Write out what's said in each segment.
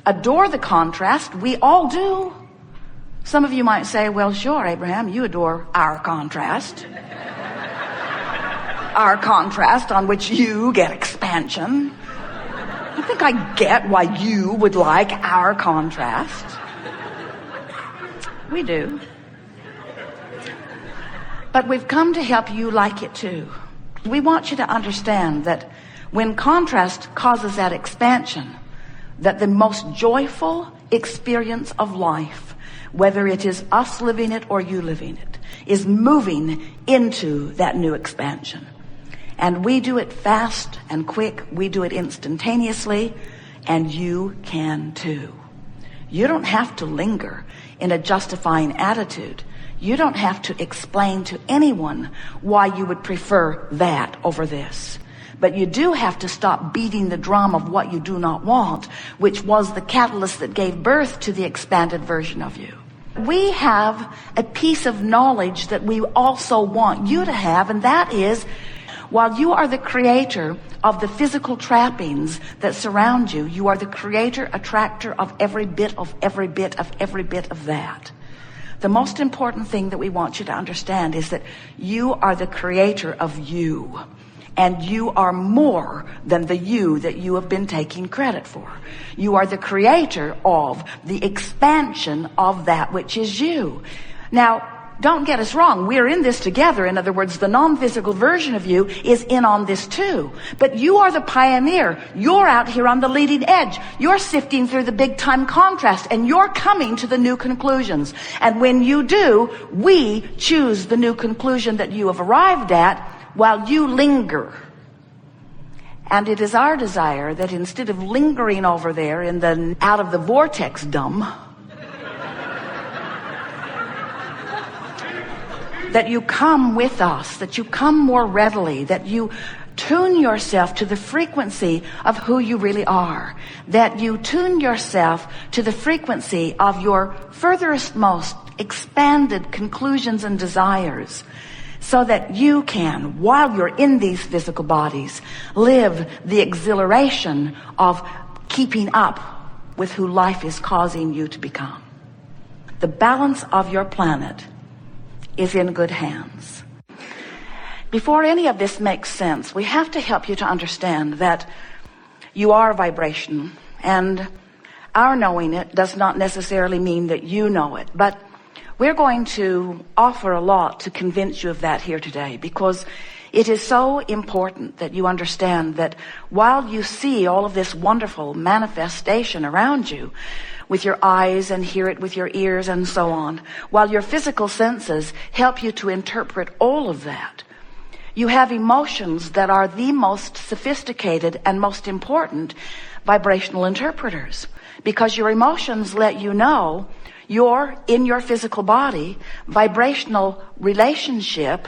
adore the contrast. We all do. Some of you might say, well, sure, Abraham, you adore our contrast. Our contrast on which you get expansion. I think I get why you would like our contrast. We do. But we've come to help you like it too. We want you to understand that when contrast causes that expansion, that the most joyful experience of life, whether it is us living it or you living it, is moving into that new expansion. And we do it fast and quick. We do it instantaneously, and you can too. You don't have to linger in a justifying attitude. You don't have to explain to anyone why you would prefer that over this. But you do have to stop beating the drum of what you do not want, which was the catalyst that gave birth to the expanded version of you. We have a piece of knowledge that we also want you to have, and that is, while you are the creator of the physical trappings that surround you, you are the creator, attractor of every bit of that. The most important thing that we want you to understand is that you are the creator of you. And you are more than the you that you have been taking credit for. You are the creator of the expansion of that which is you. Now, don't get us wrong. We're in this together. In other words, the non-physical version of you is in on this too. But you are the pioneer. You're out here on the leading edge. You're sifting through the big time contrast, and you're coming to the new conclusions. And when you do, we choose the new conclusion that you have arrived at while you linger. And it is our desire that instead of lingering over there in the out of the vortex dumb, that you come with us, that you come more readily, that you tune yourself to the frequency of who you really are, that you tune yourself to the frequency of your furthest most expanded conclusions and desires, so that you can, while you're in these physical bodies, live the exhilaration of keeping up with who life is causing you to become. The balance of your planet is in good hands. Before any of this makes sense, we have to help you to understand that you are vibration, and our knowing it does not necessarily mean that you know it, but we're going to offer a lot to convince you of that here today, because it is so important that you understand that while you see all of this wonderful manifestation around you with your eyes and hear it with your ears and so on, while your physical senses help you to interpret all of that, you have emotions that are the most sophisticated and most important vibrational interpreters, because your emotions let you know your, in your physical body, vibrational relationship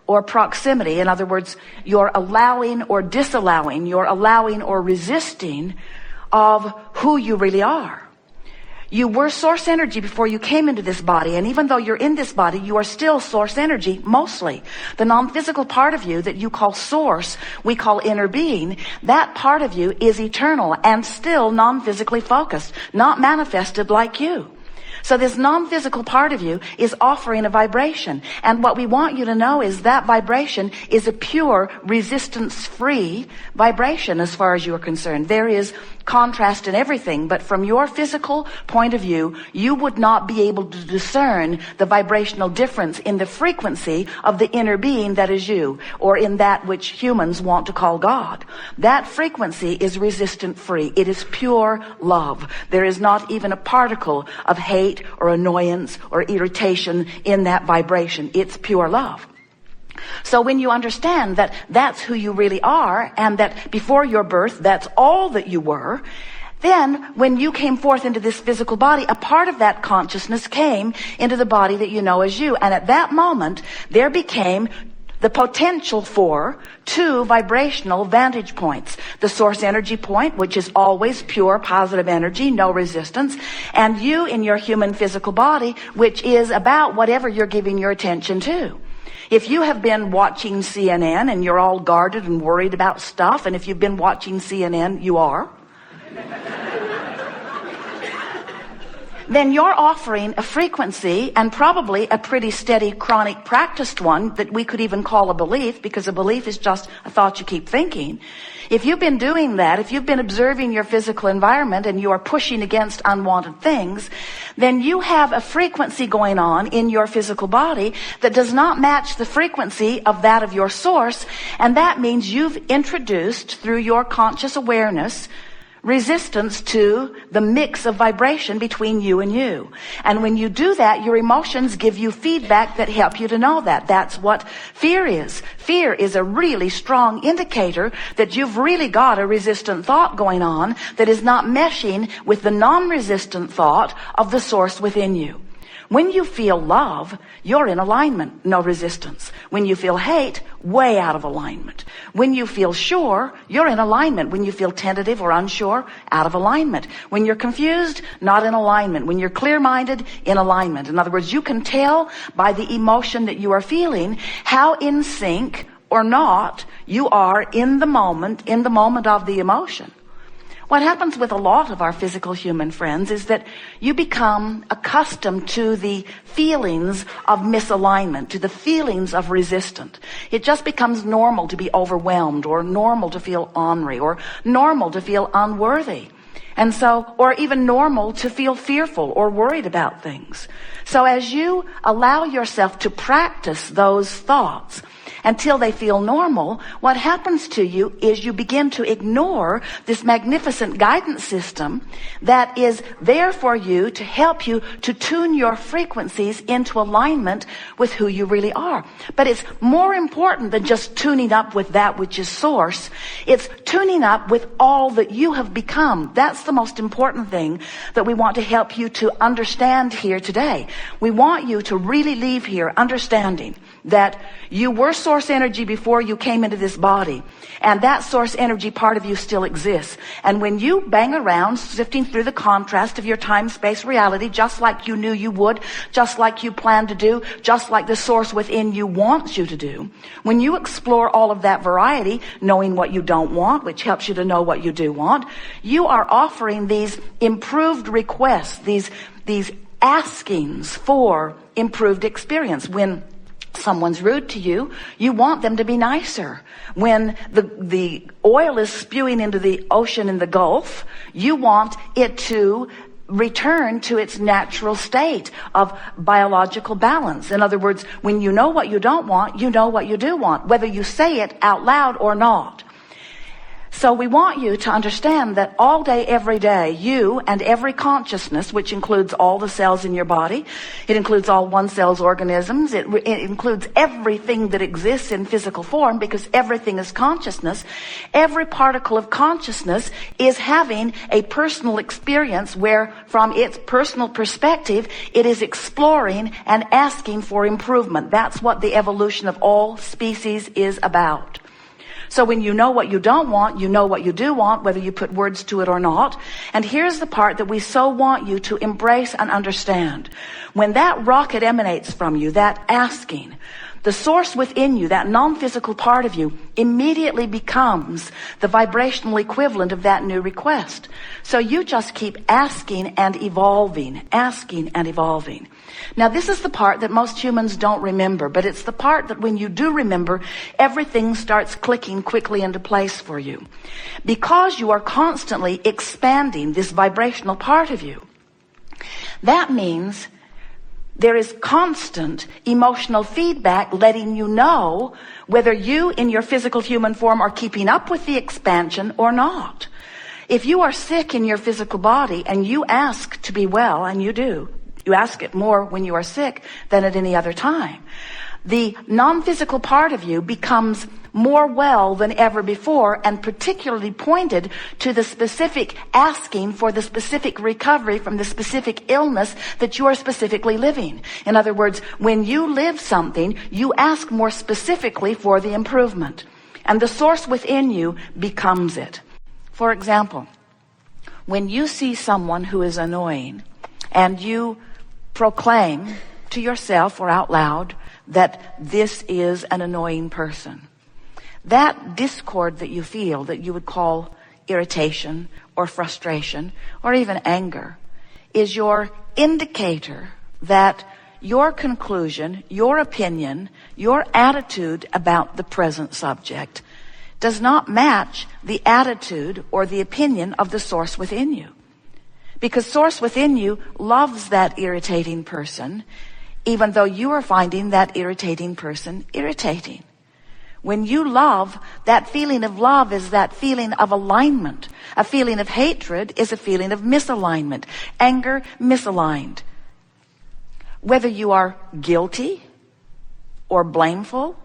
or proximity. In other words, your allowing or disallowing, your allowing or resisting of who you really are. You were source energy before you came into this body, and even though you're in this body, you are still source energy, mostly. The non-physical part of you that you call source, we call inner being, that part of you is eternal and still non-physically focused, not manifested like you. So this non-physical part of you is offering a vibration. And what we want you to know is that vibration is a pure, resistance-free vibration as far as you are concerned. There is contrast in everything, but from your physical point of view, you would not be able to discern the vibrational difference in the frequency of the inner being that is you, or in that which humans want to call God. That frequency is resistant-free. It is pure love. There is not even a particle of hate or annoyance or irritation in that vibration. It's pure love. So when you understand that that's who you really are, and that before your birth, that's all that you were, then when you came forth into this physical body, a part of that consciousness came into the body that you know as you. And at that moment, there became the potential for two vibrational vantage points. The source energy point, which is always pure positive energy, no resistance, and you in your human physical body, which is about whatever you're giving your attention to. If you have been watching CNN and you're all guarded and worried about stuff, and if you've been watching CNN, you are. then you're offering a frequency, and probably a pretty steady, chronic, practiced one that we could even call a belief, because a belief is just a thought you keep thinking. If you've been doing that, if you've been observing your physical environment and you are pushing against unwanted things, then you have a frequency going on in your physical body that does not match the frequency of that of your source, and that means you've introduced, through your conscious awareness, resistance to the mix of vibration between you and you. And when you do that, your emotions give you feedback that help you to know that. That's what fear is. Fear is a really strong indicator that you've really got a resistant thought going on that is not meshing with the non-resistant thought of the source within you. When you feel love, you're in alignment, no resistance. When you feel hate, way out of alignment. When you feel sure, you're in alignment. When you feel tentative or unsure, out of alignment. When you're confused, not in alignment. When you're clear-minded, in alignment. In other words, you can tell by the emotion that you are feeling how in sync or not you are in the moment of the emotion. What happens with a lot of our physical human friends is that you become accustomed to the feelings of misalignment, to the feelings of resistance. It just becomes normal to be overwhelmed, or normal to feel ornery, or normal to feel unworthy. And so, or even normal to feel fearful or worried about things. So as you allow yourself to practice those thoughts until they feel normal, what happens to you is you begin to ignore this magnificent guidance system that is there for you to help you to tune your frequencies into alignment with who you really are. But it's more important than just tuning up with that which is source. It's tuning up with all that you have become. That's the most important thing that we want to help you to understand here today. We want you to really leave here understanding that you were source energy before you came into this body, and that source energy part of you still exists. And when you bang around sifting through the contrast of your time-space reality, just like you knew you would, just like you planned to do, just like the source within you wants you to do, when you explore all of that variety, knowing what you don't want, which helps you to know what you do want, you are offering these improved requests, these askings for improved experience. When someone's rude to you, you want them to be nicer. When the oil is spewing into the ocean in the Gulf, you want it to return to its natural state of biological balance. In other words, when you know what you don't want, you know what you do want, whether you say it out loud or not. So we want you to understand that all day, every day, you and every consciousness, which includes all the cells in your body, it includes all one cell's organisms, it includes everything that exists in physical form, because everything is consciousness. Every particle of consciousness is having a personal experience where, from its personal perspective, it is exploring and asking for improvement. That's what the evolution of all species is about. So when you know what you don't want, you know what you do want, whether you put words to it or not. And here's the part that we so want you to embrace and understand. When that rocket emanates from you, that asking, the source within you, that non-physical part of you, immediately becomes the vibrational equivalent of that new request. So you just keep asking and evolving, asking and evolving. Now, this is the part that most humans don't remember, but it's the part that when you do remember, everything starts clicking quickly into place for you. Because you are constantly expanding this vibrational part of you, that means there is constant emotional feedback letting you know whether you in your physical human form are keeping up with the expansion or not. If you are sick in your physical body and you ask to be well, and you do, you ask it more when you are sick than at any other time, the non-physical part of you becomes more well than ever before, and particularly pointed to the specific asking for the specific recovery from the specific illness that you are specifically living. In other words, when you live something, you ask more specifically for the improvement, and the source within you becomes it. For example, when you see someone who is annoying and you proclaim to yourself or out loud that this is an annoying person, that discord that you feel, that you would call irritation or frustration or even anger, is your indicator that your conclusion, your opinion, your attitude about the present subject does not match the attitude or the opinion of the source within you. Because source within you loves that irritating person, even though you are finding that irritating person irritating. When you love, that feeling of love is that feeling of alignment. A feeling of hatred is a feeling of misalignment. Anger, misaligned. Whether you are guilty or blameful,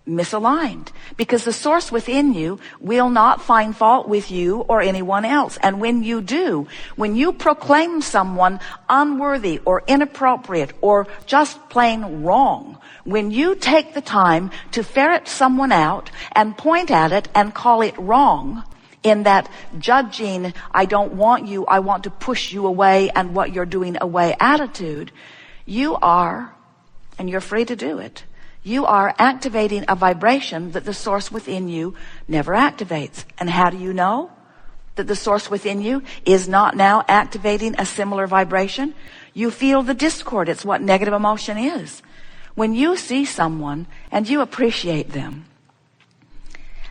misaligned. Because the source within you will not find fault with you or anyone else. And when you do, when you proclaim someone unworthy or inappropriate or just plain wrong, when you take the time to ferret someone out and point at it and call it wrong, in that judging, I don't want you, I want to push you away and what you're doing away attitude, you are, and you're free to do it, you are activating a vibration that the source within you never activates. And how do you know that the source within you is not now activating a similar vibration? You feel the discord. It's what negative emotion is. When you see someone and you appreciate them,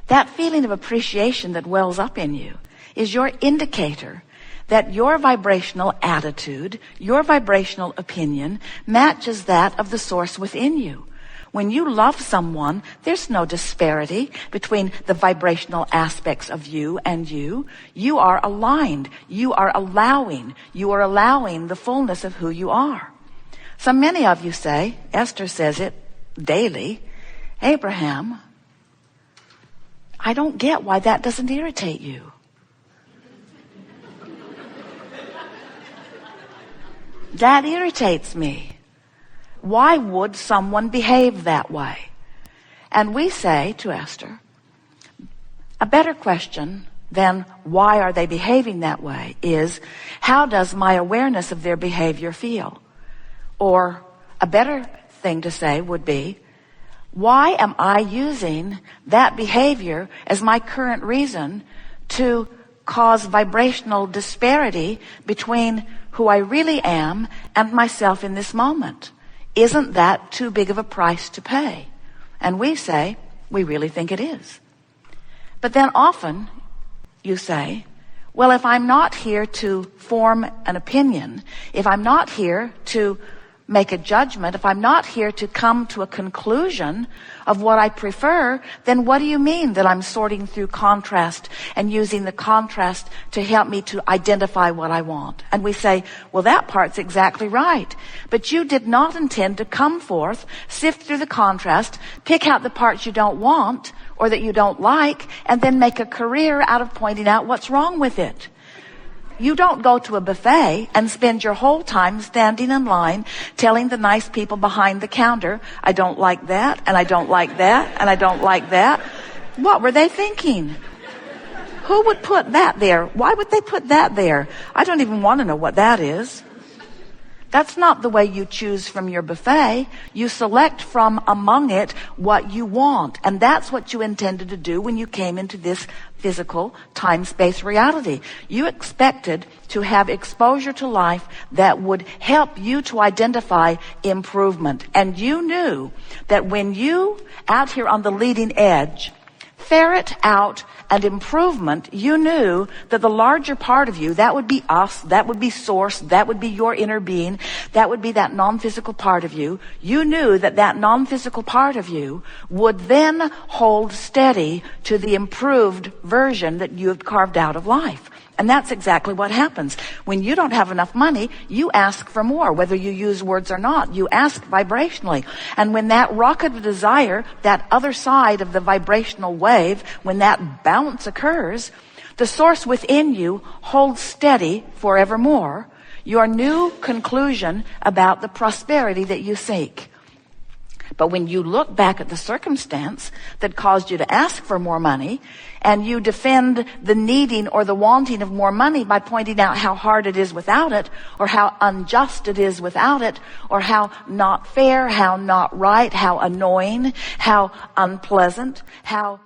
that feeling of appreciation that wells up in you is your indicator that your vibrational attitude, your vibrational opinion matches that of the source within you. When you love someone, there's no disparity between the vibrational aspects of you and you. You are aligned. You are allowing the fullness of who you are. So many of you say, Esther says it daily, Abraham, I don't get why that doesn't irritate you. That irritates me. Why would someone behave that way? And we say to Esther, a better question than why are they behaving that way is, how does my awareness of their behavior feel? Or a better thing to say would be, why am I using that behavior as my current reason to cause vibrational disparity between who I really am and myself in this moment? Isn't that too big of a price to pay? And we say, we really think it is. But then often you say, well, if I'm not here to form an opinion, if I'm not here to make a judgment, if I'm not here to come to a conclusion of what I prefer, then what do you mean that I'm sorting through contrast and using the contrast to help me to identify what I want? And we say, well, that part's exactly right. But you did not intend to come forth, sift through the contrast, pick out the parts you don't want or that you don't like, and then make a career out of pointing out what's wrong with it. You don't go to a buffet and spend your whole time standing in line telling the nice people behind the counter, I don't like that, and I don't like that, and I don't like that. What were they thinking? Who would put that there? Why would they put that there? I don't even want to know what that is. That's not the way you choose from your buffet. You select from among it what you want. And that's what you intended to do when you came into this physical time-space reality. You expected to have exposure to life that would help you to identify improvement. And you knew that when you, out here on the leading edge, ferret out an improvement, you knew that the larger part of you, that would be us, that would be source, that would be your inner being, that would be that non-physical part of you. You knew that that non-physical part of you would then hold steady to the improved version that you have carved out of life. And that's exactly what happens. When you don't have enough money, you ask for more, whether you use words or not. You ask vibrationally. And when that rocket of desire, that other side of the vibrational wave, when that bounce occurs, the source within you holds steady forevermore your new conclusion about the prosperity that you seek. But when you look back at the circumstance that caused you to ask for more money, and you defend the needing or the wanting of more money by pointing out how hard it is without it, or how unjust it is without it, or how not fair, how not right, how annoying, how unpleasant, how